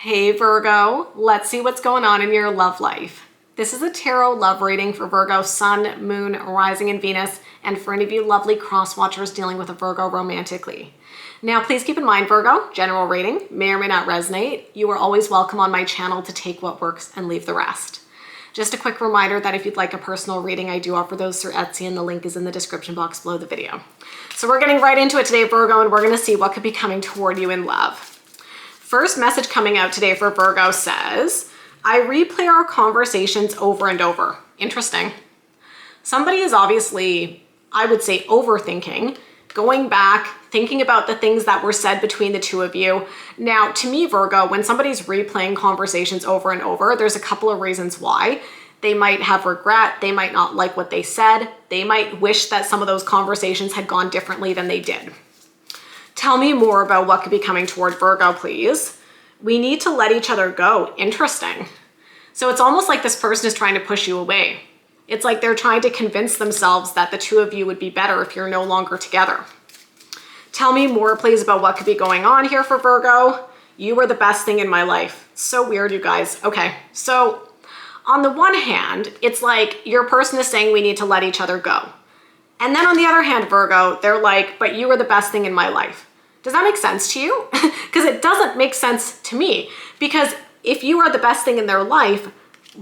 Hey Virgo, let's see what's going on in your love life. This is a tarot love reading for Virgo, Sun, Moon, Rising, and Venus, and for any of you lovely cross watchers dealing with a Virgo romantically. Now, please keep in mind, Virgo, general reading may or may not resonate. You are always welcome on my channel to take what works and leave the rest. Just a quick reminder that if you'd like a personal reading, I do offer those through Etsy, and the link is in the description box below the video. So we're getting right into it today, Virgo, and we're going to see what could be coming toward you in love. First message coming out today for Virgo says, I replay our conversations over and over. Interesting. Somebody is obviously, I would say, overthinking, going back, thinking about the things that were said between the two of you. Now, to me, Virgo, when somebody's replaying conversations over and over, there's a couple of reasons why. They might have regret. They might not like what they said. They might wish that some of those conversations had gone differently than they did. Tell me more about what could be coming toward Virgo, please. We need to let each other go. Interesting. So it's almost like this person is trying to push you away. It's like they're trying to convince themselves that the two of you would be better if you're no longer together. Tell me more, please, about what could be going on here for Virgo. You are the best thing in my life. So weird, you guys. Okay, so on the one hand, it's like your person is saying we need to let each other go. And then on the other hand, Virgo, they're like, but you are the best thing in my life. Does that make sense to you? Because it doesn't make sense to me. Because if you are the best thing in their life,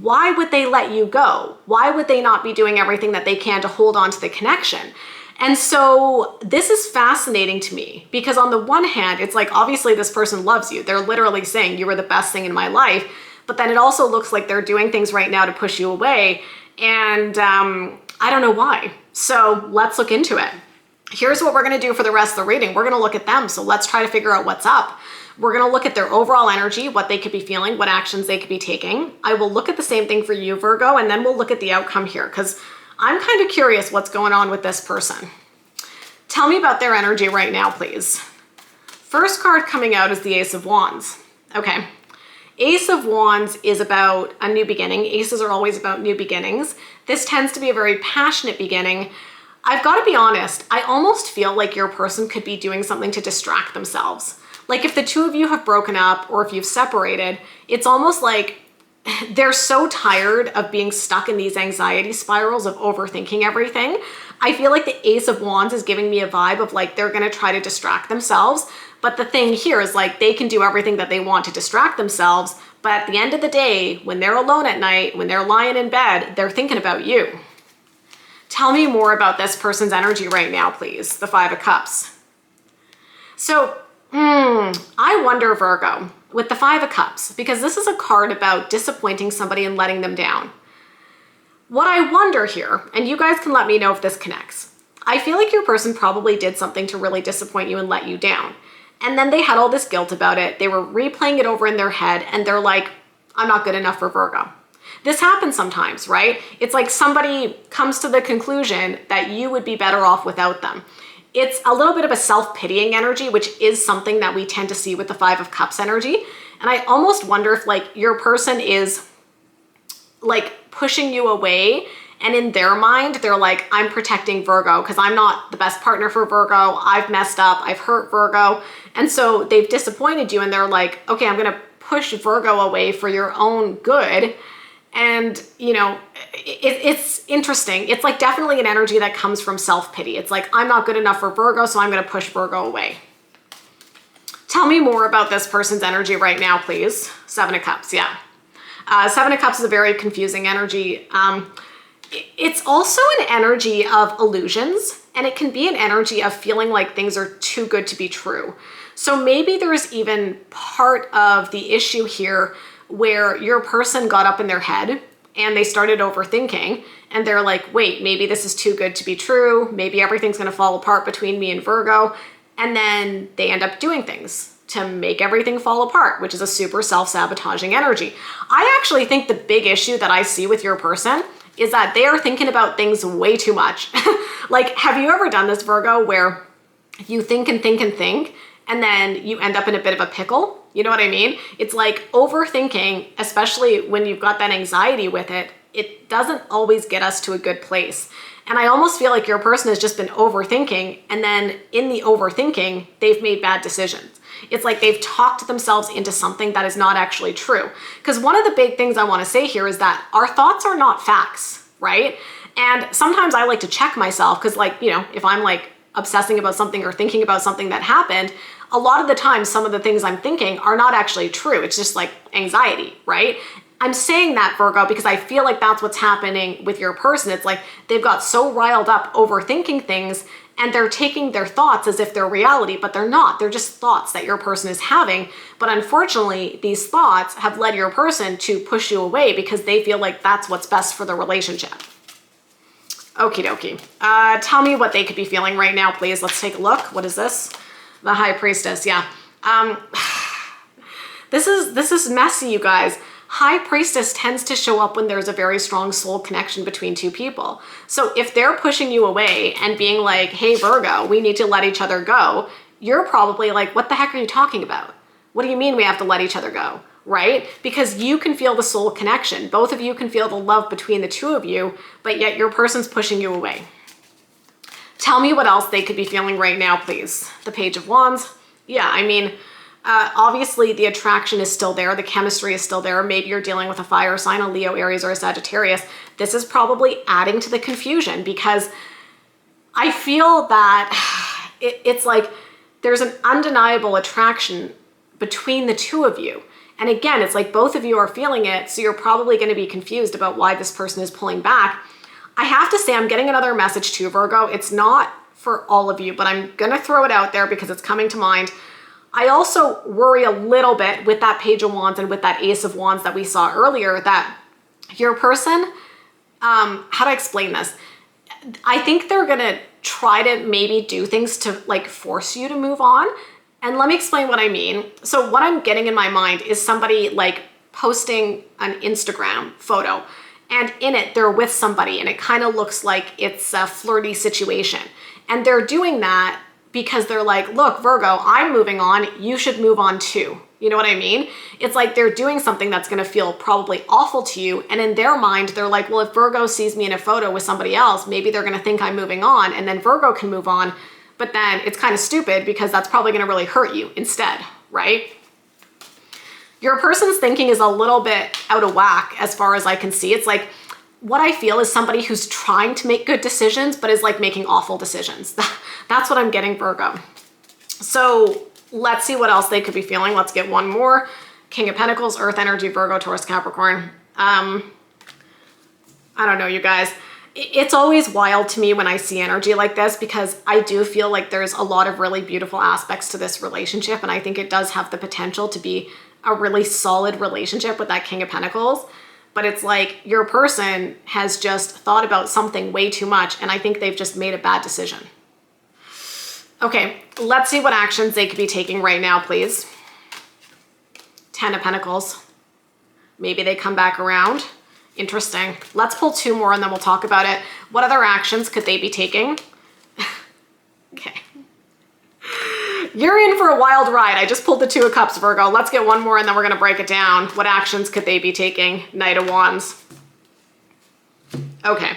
why would they let you go? Why would they not be doing everything that they can to hold on to the connection? And so this is fascinating to me because on the one hand, it's like, obviously this person loves you. They're literally saying you are the best thing in my life. But then it also looks like they're doing things right now to push you away. And I don't know why. So let's look into it. Here's what we're going to do for the rest of the reading. We're going to look at them. So let's try to figure out what's up. We're going to look at their overall energy, what they could be feeling, what actions they could be taking. I will look at the same thing for you, Virgo, and then we'll look at the outcome here because I'm kind of curious what's going on with this person. Tell me about their energy right now, please. First card coming out is the Ace of Wands. Okay. Ace of Wands is about a new beginning. Aces are always about new beginnings. This tends to be a very passionate beginning. I've got to be honest, I almost feel like your person could be doing something to distract themselves. Like if the two of you have broken up or if you've separated, it's almost like they're so tired of being stuck in these anxiety spirals of overthinking everything. I feel like the Ace of Wands is giving me a vibe of like they're going to try to distract themselves. But the thing here is like they can do everything that they want to distract themselves. But at the end of the day, when they're alone at night, when they're lying in bed, they're thinking about you. Tell me more about this person's energy right now, please. The Five of Cups. So, I wonder, Virgo, with the Five of Cups, because this is a card about disappointing somebody and letting them down. What I wonder here, and you guys can let me know if this connects, I feel like your person probably did something to really disappoint you and let you down. And then they had all this guilt about it. They were replaying it over in their head and they're like, I'm not good enough for Virgo. This happens sometimes, right? It's like somebody comes to the conclusion that you would be better off without them. It's a little bit of a self-pitying energy, which is something that we tend to see with the Five of Cups energy. And I almost wonder if like your person is like pushing you away, and in their mind, they're like, I'm protecting Virgo because I'm not the best partner for Virgo. I've messed up. I've hurt Virgo. And so they've disappointed you and they're like, okay, I'm going to push Virgo away for your own good. And, you know, it's interesting. It's like definitely an energy that comes from self-pity. It's like, I'm not good enough for Virgo, so I'm going to push Virgo away. Tell me more about this person's energy right now, please. Seven of Cups, yeah. Seven of Cups is a very confusing energy. It's also an energy of illusions, and it can be an energy of feeling like things are too good to be true. So maybe there's even part of the issue here where your person got up in their head and they started overthinking and they're like, wait, maybe this is too good to be true. Maybe everything's going to fall apart between me and Virgo. And then they end up doing things to make everything fall apart, which is a super self-sabotaging energy. I actually think the big issue that I see with your person is that they are thinking about things way too much. Like, have you ever done this, Virgo, where you think and think and think, and then you end up in a bit of a pickle? You know what I mean? It's like overthinking, especially when you've got that anxiety with it, it doesn't always get us to a good place. And I almost feel like your person has just been overthinking, and then in the overthinking, they've made bad decisions. It's like they've talked themselves into something that is not actually true. Because one of the big things I want to say here is that our thoughts are not facts, right? And sometimes I like to check myself because, like, you know, if I'm like obsessing about something or thinking about something that happened, a lot of the time some of the things I'm thinking are not actually true. It's just like anxiety, right? I'm saying that, Virgo, because I feel like that's what's happening with your person. It's like they've got so riled up overthinking things and they're taking their thoughts as if they're reality, but they're not. They're just thoughts that your person is having. But unfortunately, these thoughts have led your person to push you away because they feel like that's what's best for the relationship. Okie dokie. Tell me what they could be feeling right now, please. Let's take a look. What is this? The High Priestess, yeah. This is messy, you guys. High Priestess tends to show up when there's a very strong soul connection between two people. So if they're pushing you away and being like, hey, Virgo, we need to let each other go, you're probably like, what the heck are you talking about? What do you mean we have to let each other go, right? Because you can feel the soul connection. Both of you can feel the love between the two of you, but yet your person's pushing you away. Tell me what else they could be feeling right now, please. The Page of Wands. Yeah, I mean, obviously the attraction is still there. The chemistry is still there. Maybe you're dealing with a fire sign, a Leo, Aries, or a Sagittarius. This is probably adding to the confusion because I feel that it's like there's an undeniable attraction between the two of you. And again, it's like both of you are feeling it. So you're probably going to be confused about why this person is pulling back. I have to say, I'm getting another message too, Virgo. It's not for all of you, but I'm going to throw it out there because it's coming to mind. I also worry a little bit with that Page of Wands and with that Ace of Wands that we saw earlier that your person, how to explain this? I think they're going to try to maybe do things to like force you to move on. And let me explain what I mean. So what I'm getting in my mind is somebody like posting an Instagram photo and in it they're with somebody and it kind of looks like it's a flirty situation. And they're doing that because they're like, look, Virgo, I'm moving on. You should move on too. You know what I mean? It's like they're doing something that's going to feel probably awful to you. And in their mind, they're like, well, if Virgo sees me in a photo with somebody else, maybe they're going to think I'm moving on and then Virgo can move on. But then it's kind of stupid because that's probably going to really hurt you instead, right? Your person's thinking is a little bit out of whack as far as I can see. It's like, what I feel is somebody who's trying to make good decisions, but is like making awful decisions. That's what I'm getting, Virgo. So let's see what else they could be feeling. Let's get one more. King of Pentacles, Earth energy, Virgo, Taurus, Capricorn. I don't know, you guys. It's always wild to me when I see energy like this because I do feel like there's a lot of really beautiful aspects to this relationship. And I think it does have the potential to be a really solid relationship with that King of Pentacles. But it's like your person has just thought about something way too much. And I think they've just made a bad decision. Okay, let's see what actions they could be taking right now, please. 10 of Pentacles. Maybe they come back around. Interesting. Let's pull two more and then we'll talk about it. What other actions could they be taking? Okay. You're in for a wild ride. I just pulled the Two of Cups, Virgo. Let's get one more and then we're going to break it down. What actions could they be taking? Knight of Wands. Okay.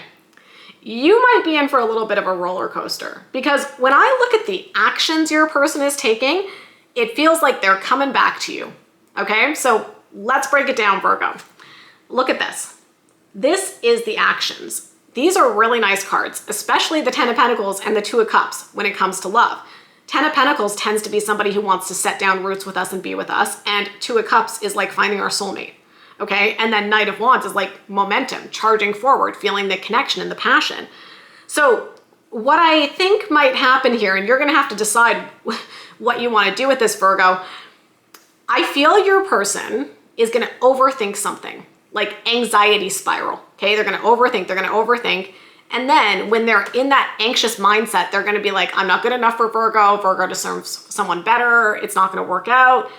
You might be in for a little bit of a roller coaster because when I look at the actions your person is taking, it feels like they're coming back to you. Okay. So let's break it down, Virgo. Look at this. This is the actions. These are really nice cards, especially the 10 of Pentacles and the 2 of Cups when it comes to love. 10 of Pentacles tends to be somebody who wants to set down roots with us and be with us. And 2 of Cups is like finding our soulmate. Okay. And then Knight of Wands is like momentum, charging forward, feeling the connection and the passion. So what I think might happen here, and you're going to have to decide what you want to do with this, Virgo. I feel your person is going to overthink something. Like anxiety spiral, okay? They're gonna overthink. And then when they're in that anxious mindset, they're gonna be like, I'm not good enough for Virgo. Virgo deserves someone better. It's not gonna work out.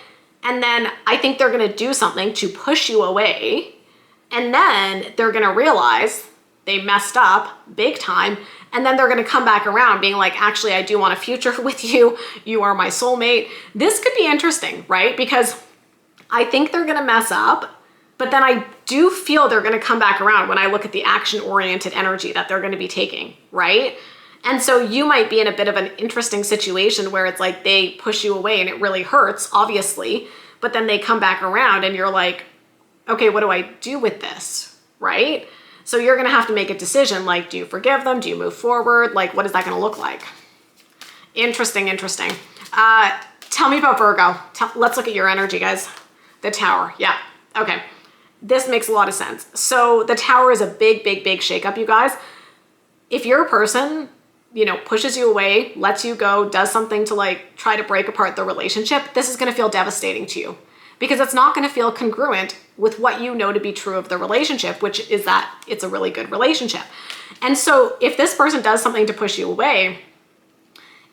And then I think they're gonna do something to push you away. And then they're gonna realize they messed up big time. And then they're gonna come back around being like, actually, I do want a future with you. You are my soulmate. This could be interesting, right? Because I think they're gonna mess up. But then I do feel they're going to come back around when I look at the action-oriented energy that they're going to be taking, right? And so you might be in a bit of an interesting situation where it's like they push you away and it really hurts, obviously, but then they come back around and you're like, okay, what do I do with this, right? So you're gonna have to make a decision, like, do you forgive them? Do you move forward? Like, what is that gonna look like? Interesting, interesting. Tell me about Virgo. Let's look at your energy, guys. The Tower, yeah, okay. This makes a lot of sense. So the Tower is a big, big, big shakeup, you guys. If you're a person, you know, pushes you away, lets you go, does something to like try to break apart the relationship, this is going to feel devastating to you because it's not going to feel congruent with what you know to be true of the relationship, which is that it's a really good relationship. And so if this person does something to push you away,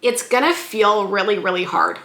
it's going to feel really, really hard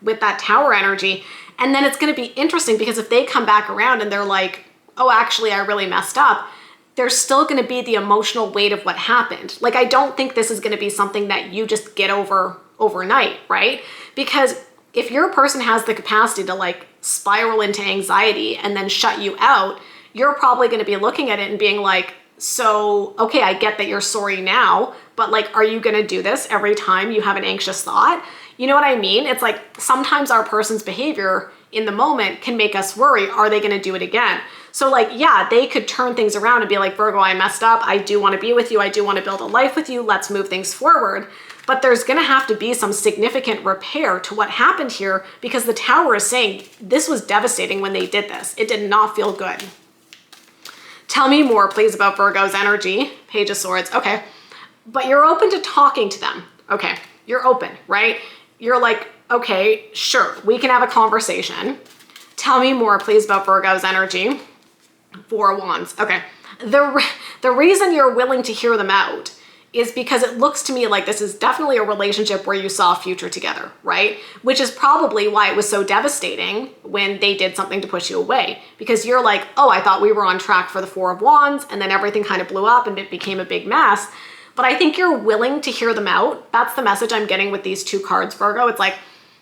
with that Tower energy. And then it's going to be interesting because if they come back around and they're like, oh, actually, I really messed up, there's still going to be the emotional weight of what happened. Like, I don't think this is going to be something that you just get over overnight, right? Because if your person has the capacity to like spiral into anxiety and then shut you out, you're probably going to be looking at it and being like, so, okay, I get that you're sorry now, but like, are you going to do this every time you have an anxious thought? You know what I mean? It's like sometimes our person's behavior in the moment can make us worry, are they going to do it again? So like, yeah, they could turn things around and be like, Virgo, I messed up. I do want to be with you. I do want to build a life with you. Let's move things forward. But there's going to have to be some significant repair to what happened here because the Tower is saying this was devastating when they did this. It did not feel good. Tell me more, please, about Virgo's energy. Page of Swords. Okay. But you're open to talking to them. Okay. You're open, right? You're like, okay, sure, we can have a conversation. Tell me more, please, about Virgo's energy. Four of Wands. Okay. The reason you're willing to hear them out is because it looks to me like this is definitely a relationship where you saw a future together, right? Which is probably why it was so devastating when they did something to push you away. Because you're like, oh, I thought we were on track for the Four of Wands, and then everything kind of blew up and it became a big mess. But I think you're willing to hear them out. That's the message I'm getting with these two cards, Virgo. It's like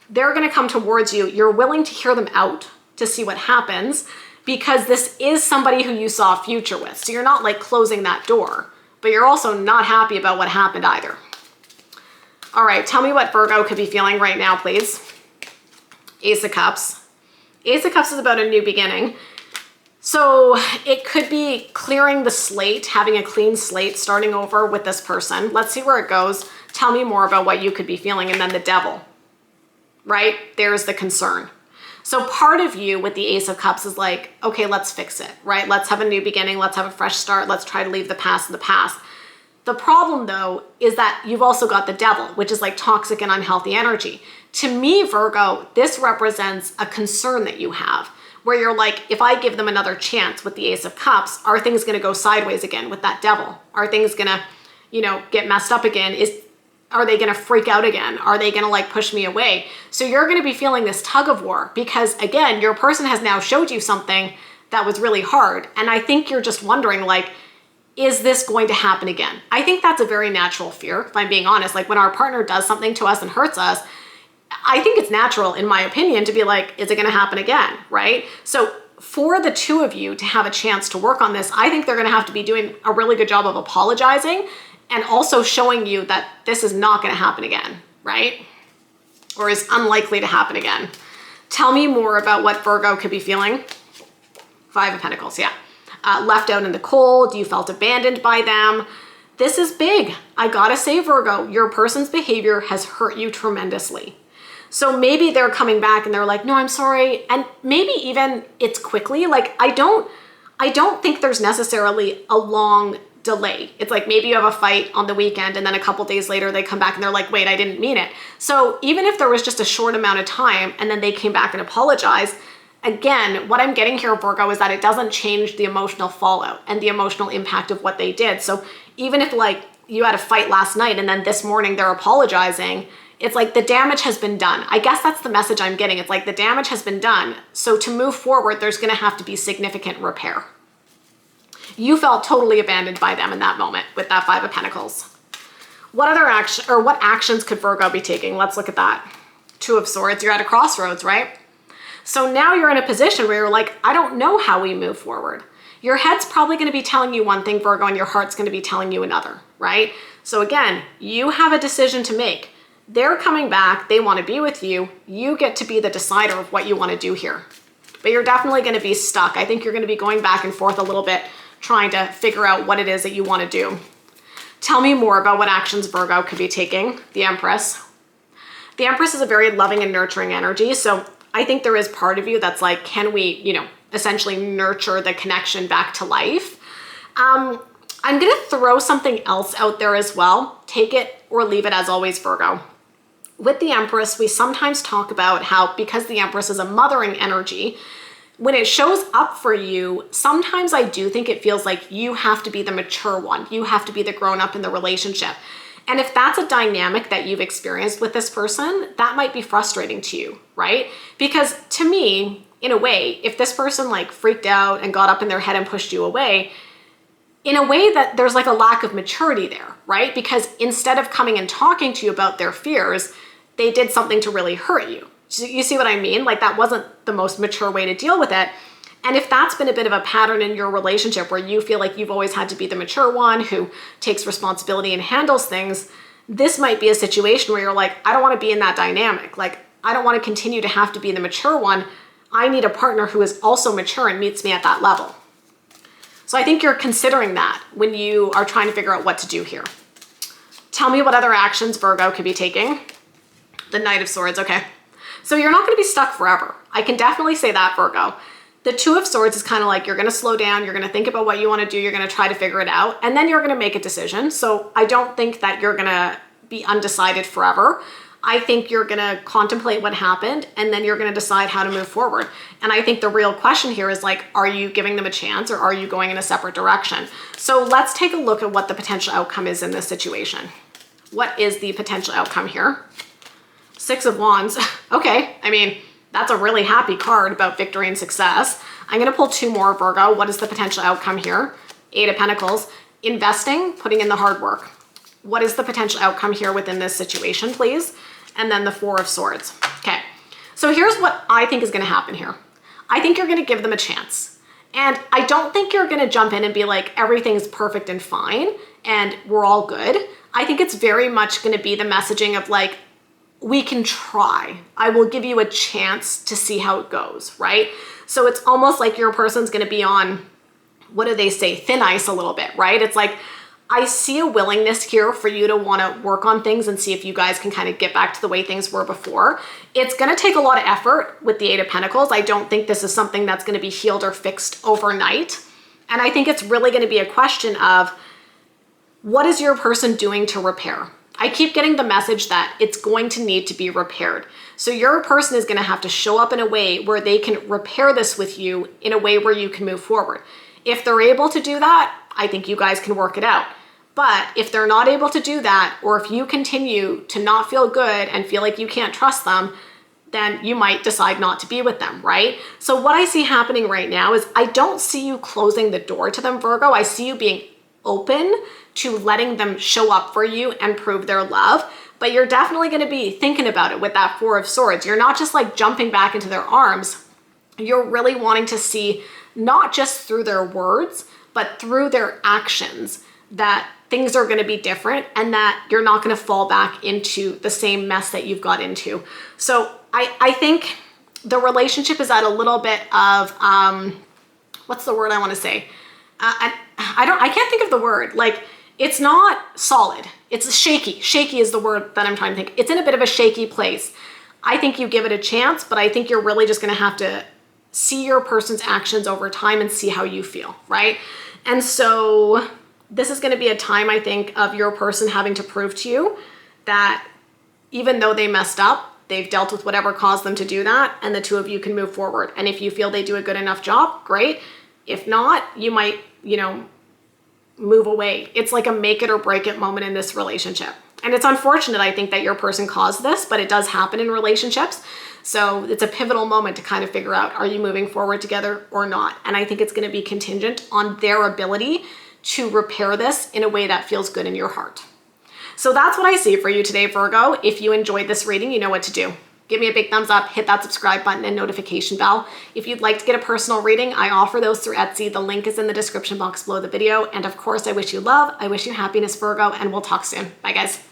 they're going to come towards you. You're willing to hear them out to see what happens because this is somebody who you saw a future with. So you're not like closing that door, but you're also not happy about what happened either. All right, tell me what Virgo could be feeling right now, please. Ace of Cups. Ace of Cups is about a new beginning. So it could be clearing the slate, having a clean slate, starting over with this person. Let's see where it goes. Tell me more about what you could be feeling. And then the Devil, right? There's the concern. So part of you with the Ace of Cups is like, okay, let's fix it, right? Let's have a new beginning. Let's have a fresh start. Let's try to leave the past in the past. The problem though, is that you've also got the Devil, which is like toxic and unhealthy energy. To me, Virgo, this represents a concern that you have where you're like, if I give them another chance with the Ace of Cups, are things going to go sideways again with that Devil? Are things going to, you know, get messed up again? Are they going to freak out again? Are they going to like push me away? So you're going to be feeling this tug of war because again, your person has now showed you something that was really hard. And I think you're just wondering like, is this going to happen again? I think that's a very natural fear, if I'm being honest. Like when our partner does something to us and hurts us, I think it's natural, in my opinion, to be like, is it going to happen again, right? So for the two of you to have a chance to work on this, I think they're going to have to be doing a really good job of apologizing and also showing you that this is not going to happen again, right? Or is unlikely to happen again. Tell me more about what Virgo could be feeling. Five of Pentacles, yeah. Left out in the cold, you felt abandoned by them. This is big. I gotta say, Virgo, your person's behavior has hurt you tremendously. So maybe they're coming back and they're like, no, I'm sorry. And maybe even it's quickly. Like, I don't think there's necessarily a long delay. It's like maybe you have a fight on the weekend and then a couple days later they come back and they're like, wait, I didn't mean it. So even if there was just a short amount of time and then they came back and apologized, again, what I'm getting here, Virgo, is that it doesn't change the emotional fallout and the emotional impact of what they did. So even if like you had a fight last night and then this morning they're apologizing, it's like the damage has been done. I guess that's the message I'm getting. It's like the damage has been done. So to move forward, there's going to have to be significant repair. You felt totally abandoned by them in that moment with that Five of Pentacles. What other action or what actions could Virgo be taking? Let's look at that. Two of Swords. You're at a crossroads, right? So now you're in a position where you're like, I don't know how we move forward. Your head's probably going to be telling you one thing, Virgo, and your heart's going to be telling you another, right? So again, you have a decision to make. They're coming back, they want to be with you. You get to be the decider of what you want to do here. But you're definitely going to be stuck. I think you're going to be going back and forth a little bit, trying to figure out what it is that you want to do. Tell me more about what actions Virgo could be taking. The Empress. The Empress is a very loving and nurturing energy. So I think there is part of you that's like, can we, essentially nurture the connection back to life? I'm going to throw something else out there as well. Take it or leave it, as always, Virgo. With the Empress, we sometimes talk about how, because the Empress is a mothering energy, when it shows up for you, sometimes I do think it feels like you have to be the mature one. You have to be the grown up in the relationship. And if that's a dynamic that you've experienced with this person, that might be frustrating to you, right? Because to me, in a way, if this person like freaked out and got up in their head and pushed you away, in a way that there's like a lack of maturity there, right? Because instead of coming and talking to you about their fears, they did something to really hurt you. So you see what I mean? Like that wasn't the most mature way to deal with it. And if that's been a bit of a pattern in your relationship where you feel like you've always had to be the mature one who takes responsibility and handles things, this might be a situation where you're like, I don't want to be in that dynamic. Like, I don't want to continue to have to be the mature one. I need a partner who is also mature and meets me at that level. So I think you're considering that when you are trying to figure out what to do here. Tell me what other actions Virgo could be taking. The Knight of Swords, okay. So you're not going to be stuck forever. I can definitely say that, Virgo. The Two of Swords is kind of like you're going to slow down, you're going to think about what you want to do, you're going to try to figure it out, and then you're going to make a decision. So I don't think that you're going to be undecided forever. I think you're going to contemplate what happened, and then you're going to decide how to move forward. And I think the real question here is like, are you giving them a chance or are you going in a separate direction? So let's take a look at what the potential outcome is in this situation. What is the potential outcome here? Six of Wands. Okay, I mean, that's a really happy card about victory and success. I'm going to pull two more, Virgo. What is the potential outcome here? Eight of Pentacles. Investing, putting in the hard work. What is the potential outcome here within this situation, please? And then the Four of Swords. Okay, so here's what I think is going to happen here. I think you're going to give them a chance. And I don't think you're going to jump in and be like, everything's perfect and fine and we're all good. I think it's very much going to be the messaging of like, we can try. I will give you a chance to see how it goes, right? So it's almost like your person's going to be on, what do they say, thin ice a little bit, right? It's like, I see a willingness here for you to want to work on things and see if you guys can kind of get back to the way things were before. It's going to take a lot of effort with the Eight of Pentacles. I don't think this is something that's going to be healed or fixed overnight. And I think it's really going to be a question of, what is your person doing to repair? I keep getting the message that it's going to need to be repaired. So your person is going to have to show up in a way where they can repair this with you in a way where you can move forward. If they're able to do that, I think you guys can work it out. But if they're not able to do that, or if you continue to not feel good and feel like you can't trust them, then you might decide not to be with them, right? So what I see happening right now is I don't see you closing the door to them, Virgo. I see you being open to letting them show up for you and prove their love, but you're definitely going to be thinking about it with that Four of Swords. You're not just like jumping back into their arms. You're really wanting to see, not just through their words, but through their actions, that things are going to be different and that you're not going to fall back into the same mess that you've got into. So I think the relationship is at a little bit of, what's the word I want to say? I can't think of the word. Like, it's not solid. It's shaky. Shaky is the word that I'm trying to think. It's in a bit of a shaky place. I think you give it a chance, but I think you're really just going to have to see your person's actions over time and see how you feel, right? And so this is going to be a time, I think, of your person having to prove to you that even though they messed up, they've dealt with whatever caused them to do that, and the two of you can move forward. And if you feel they do a good enough job, great. If not, you might, move away. It's like a make it or break it moment in this relationship. And it's unfortunate, I think, that your person caused this, but it does happen in relationships. So it's a pivotal moment to kind of figure out, are you moving forward together or not? And I think it's going to be contingent on their ability to repair this in a way that feels good in your heart. So that's what I see for you today, Virgo. If you enjoyed this reading, you know what to do. give me a big thumbs up, hit that subscribe button and notification bell. If you'd like to get a personal reading, I offer those through Etsy. The link is in the description box below the video. And of course, I wish you love, I wish you happiness, Virgo, and we'll talk soon. Bye, guys.